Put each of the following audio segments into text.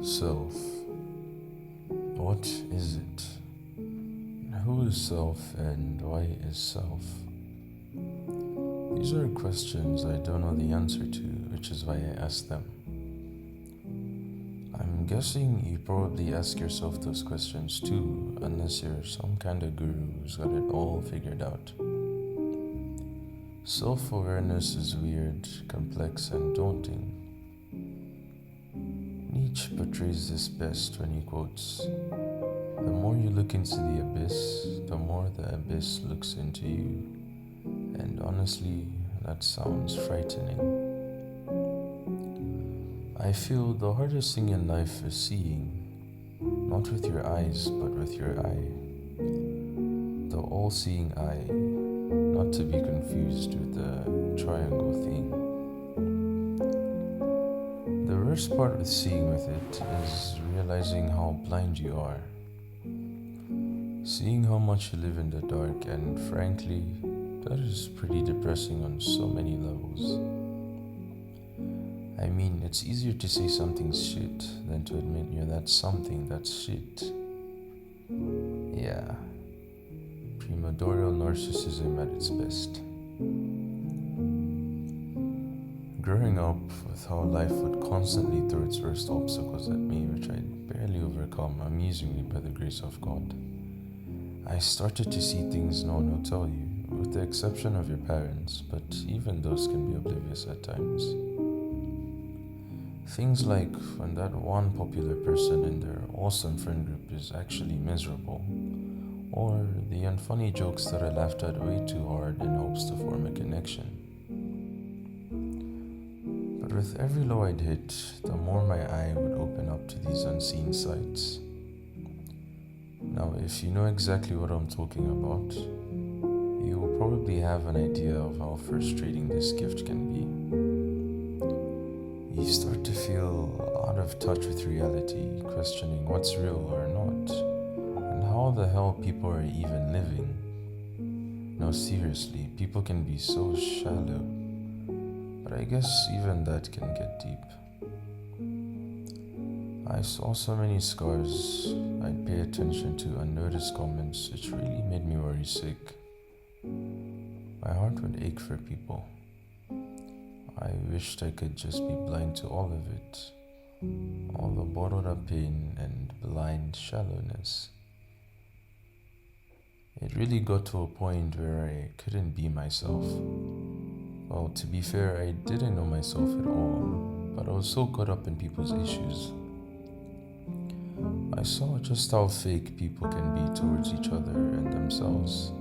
Self. What is it? Who is self and why is self? These are questions I don't know the answer to, which is why I ask them. I'm guessing you probably ask yourself those questions too, unless you're some kind of guru who's got it all figured out. Self-awareness is weird, complex, and daunting. Nietzsche portrays this best when he quotes, "The more you look into the abyss, the more the abyss looks into you." And honestly, that sounds frightening. I feel the hardest thing in life is seeing, not with your eyes, but with your eye. The all-seeing eye, not to be confused with the triangle thing. The worst part with seeing with it is realizing how blind you are. Seeing how much you live in the dark, and frankly, that is pretty depressing on so many levels. I mean, it's easier to say something's shit than to admit you're that something that's shit. Yeah, primordial narcissism at its best. Growing up with how life would constantly throw its worst obstacles at me, which I'd barely overcome, amusingly by the grace of God, I started to see things no one will tell you, with the exception of your parents, but even those can be oblivious at times. Things like when that one popular person in their awesome friend group is actually miserable, or the unfunny jokes that I laughed at way too hard in hopes to form a connection. But with every low I'd hit, the more my eye would open up to these unseen sights. Now, if you know exactly what I'm talking about, you will probably have an idea of how frustrating this gift can be. You start to feel out of touch with reality, questioning what's real or not, and how the hell people are even living. No, seriously, people can be so shallow, but I guess even that can get deep. I saw so many scars, I'd pay attention to unnoticed comments, which really made me worry sick. My heart would ache for people. I wished I could just be blind to all of it, all the bottled up pain and blind shallowness. It really got to a point where I couldn't be myself. Well, to be fair, I didn't know myself at all, but I was so caught up in people's issues. I saw just how fake people can be towards each other and themselves.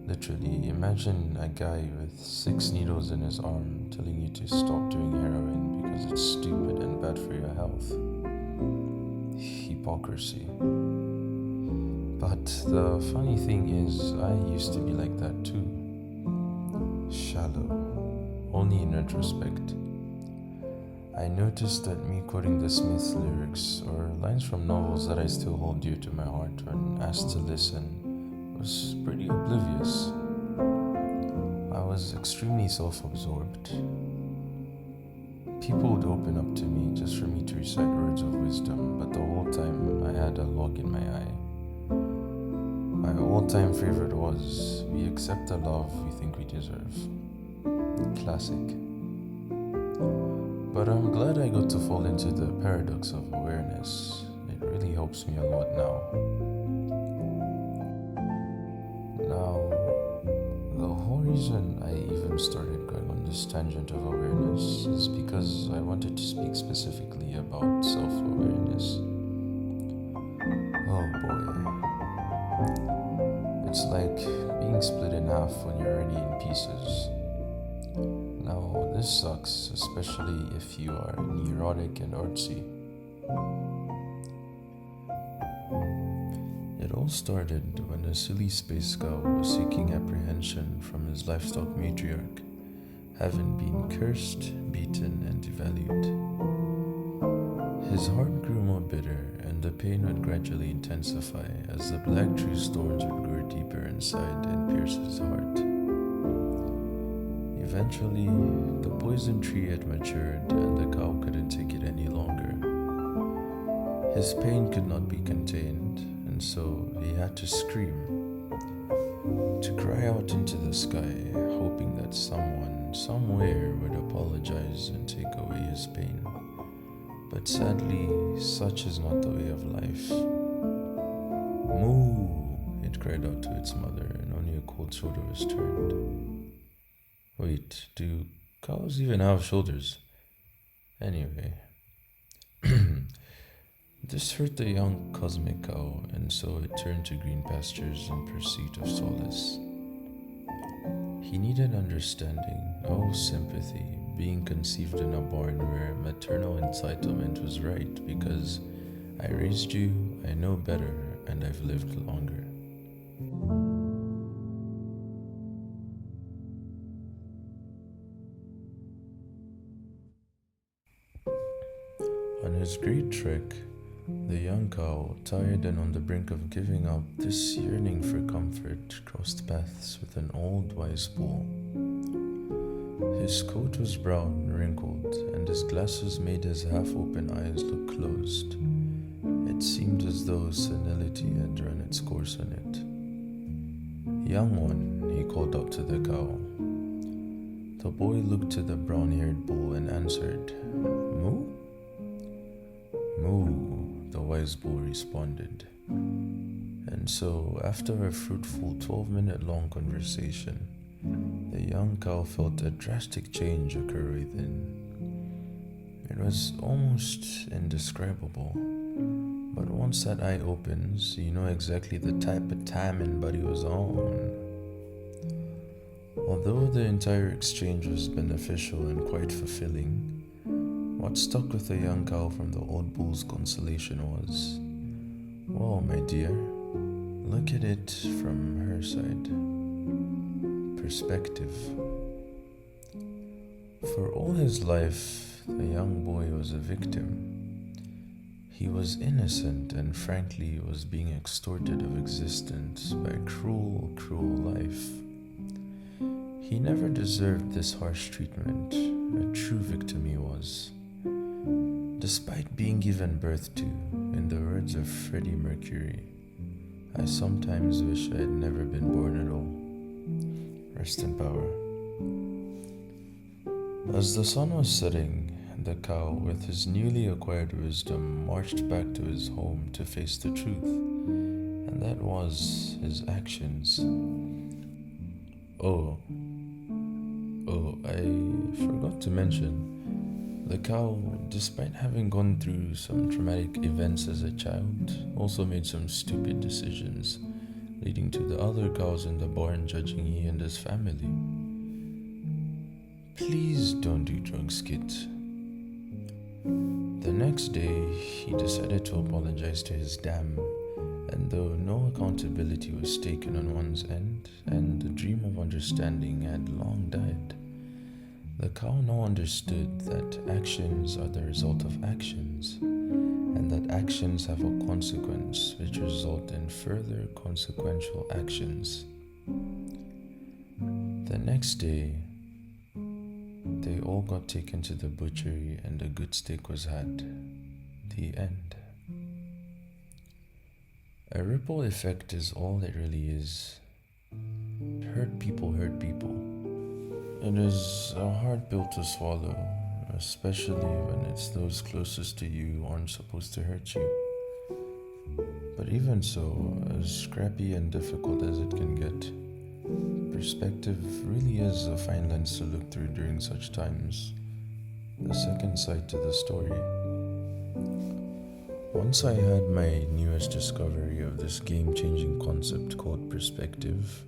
Literally, imagine a guy with 6 needles in his arm telling you to stop doing heroin because it's stupid and bad for your health. Hypocrisy. But the funny thing is, I used to be like that too. Shallow, only in retrospect. I noticed that me quoting the Smiths lyrics or lines from novels that I still hold dear to my heart when asked to listen was pretty oblivious. I was extremely self-absorbed. People would open up to me just for me to recite words of wisdom, but the whole time I had a log in my eye. My all-time favorite was, "We accept the love we think we deserve." Classic. But I'm glad I got to fall into the paradox of awareness. It really helps me a lot now. Now, the whole reason I even started going on this tangent of awareness is because I wanted to speak specifically about self-awareness. Oh boy. It's like being split in half when you're already in pieces. Now, this sucks, especially if you are neurotic and artsy. It all started when a silly space scout was seeking apprehension from his livestock matriarch, having been cursed, beaten, and devalued. His heart grew more bitter, and the pain would gradually intensify as the black tree's thorns would grow deeper inside and pierce his heart. Eventually, the poison tree had matured and the cow couldn't take it any longer. His pain could not be contained, and so he had to scream, to cry out into the sky, hoping that someone, somewhere would apologize and take away his pain. But sadly, such is not the way of life. Moo! It cried out to its mother, and only a cold shoulder was turned. Wait, do cows even have shoulders? Anyway, this hurt the young cosmic cow, and so it turned to green pastures in pursuit of solace. He needed understanding, oh sympathy, being conceived in a barn where maternal entitlement was right because I raised you, I know better, and I've lived longer. On his great trek, the young cow, tired and on the brink of giving up this yearning for comfort, crossed paths with an old wise bull. His coat was brown, wrinkled, and his glasses made his half-open eyes look closed. It seemed as though senility had run its course on it. "Young one," he called out to the cow. The boy looked to the brown-haired bull and answered, "Moo?" "Moo," the wise bull responded. And so, after a fruitful 12-minute-long conversation, the young cow felt a drastic change occur within. It was almost indescribable, but once that eye opens, you know exactly the type of time and buddy was on. Although the entire exchange was beneficial and quite fulfilling, what stuck with the young cow from the old bull's consolation was, "Well, my dear, look at it from her side." Perspective. For all his life, the young boy was a victim. He was innocent and frankly was being extorted of existence by a cruel, cruel life. He never deserved this harsh treatment. A true victim he was. Despite being given birth to, in the words of Freddie Mercury, "I sometimes wish I had never been born at all." Rest in power. As the sun was setting, the cow, with his newly acquired wisdom, marched back to his home to face the truth, and that was his actions. Oh, I forgot to mention, the cow, despite having gone through some traumatic events as a child, also made some stupid decisions, leading to the other cows in the barn judging he and his family. Please don't do drugs, kids. The next day, he decided to apologize to his dam, and though no accountability was taken on one's end, and the dream of understanding had long died, the cow now understood that actions are the result of actions, and that actions have a consequence which result in further consequential actions. The next day, they all got taken to the butchery and a good steak was had. The end. A ripple effect is all it really is. Hurt people hurt people. It is a hard pill to swallow, especially when it's those closest to you who aren't supposed to hurt you. But even so, as scrappy and difficult as it can get, perspective really is a fine lens to look through during such times. The second side to the story. Once I had my newest discovery of this game-changing concept called perspective,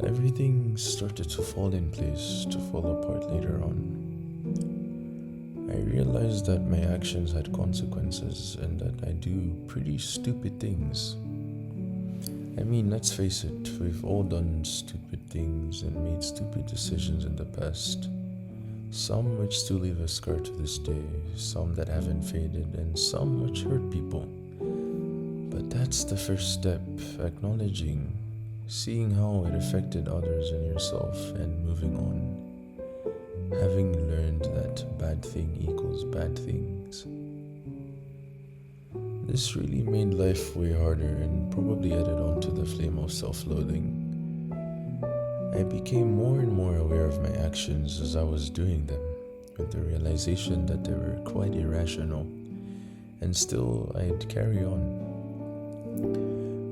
everything started to fall in place, to fall apart later on. I realized that my actions had consequences and that I do pretty stupid things. I mean, let's face it, we've all done stupid things and made stupid decisions in the past. Some which still leave a scar to this day, some that haven't faded, and some which hurt people. But that's the first step, acknowledging, seeing how it affected others and yourself, and moving on. Having learned that bad thing equals bad things. This really made life way harder and probably added on to the flame of self loathing. I became more and more aware of my actions as I was doing them, with the realization that they were quite irrational, and still I'd carry on.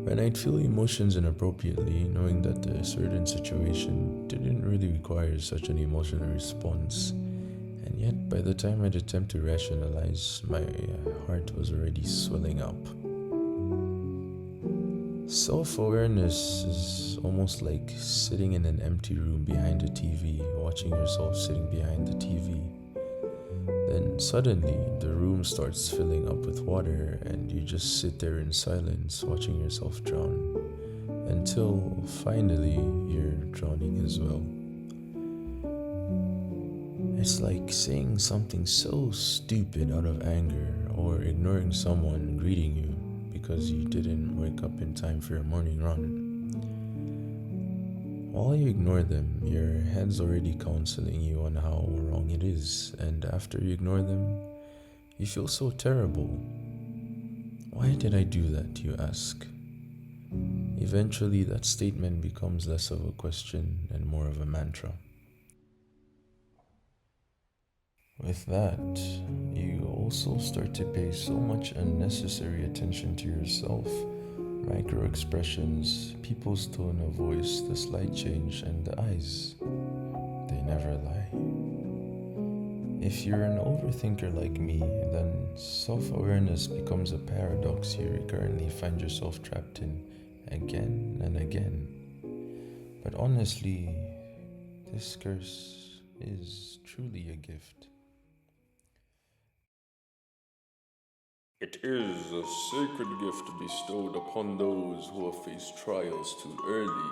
When I'd feel emotions inappropriately, knowing that a certain situation didn't really require such an emotional response, and yet by the time I'd attempt to rationalize, my heart was already swelling up. Self-awareness is almost like sitting in an empty room behind a TV, watching yourself sitting behind the TV. Then suddenly, the room starts filling up with water, and you just sit there in silence, watching yourself drown, until finally you're drowning as well. It's like saying something so stupid out of anger, or ignoring someone greeting you because you didn't wake up in time for your morning run. While you ignore them, your head's already counseling you on how wrong it is, and after you ignore them, you feel so terrible. Why did I do that, you ask? Eventually, that statement becomes less of a question and more of a mantra. With that, you also start to pay so much unnecessary attention to yourself. Micro expressions, people's tone of voice, the slight change, and the eyes. They never lie. If you're an overthinker like me, then self-awareness becomes a paradox you currently find yourself trapped in again and again. But honestly, this curse is truly a gift. It is a sacred gift bestowed upon those who have faced trials too early,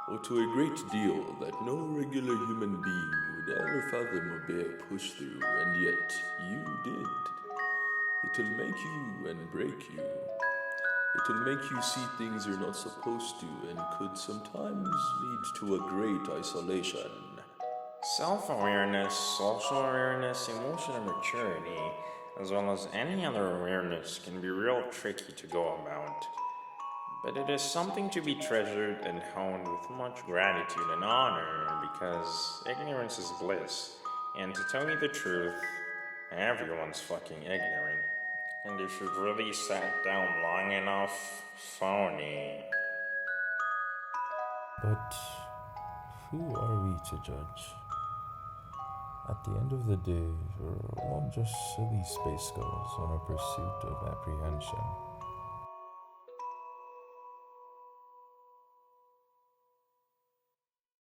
or to a great deal that no regular human being would ever fathom or bear push through, and yet you did. It'll make you and break you. It'll make you see things you're not supposed to, and could sometimes lead to a great isolation. Self awareness, social awareness, emotional maturity, as well as any other awareness, can be real tricky to go about. But it is something to be treasured and held with much gratitude and honor because ignorance is bliss. And to tell you the truth, everyone's fucking ignorant. And if you've really sat down long enough, phony. But who are we to judge? At the end of the day, we're all just silly space girls on a pursuit of apprehension.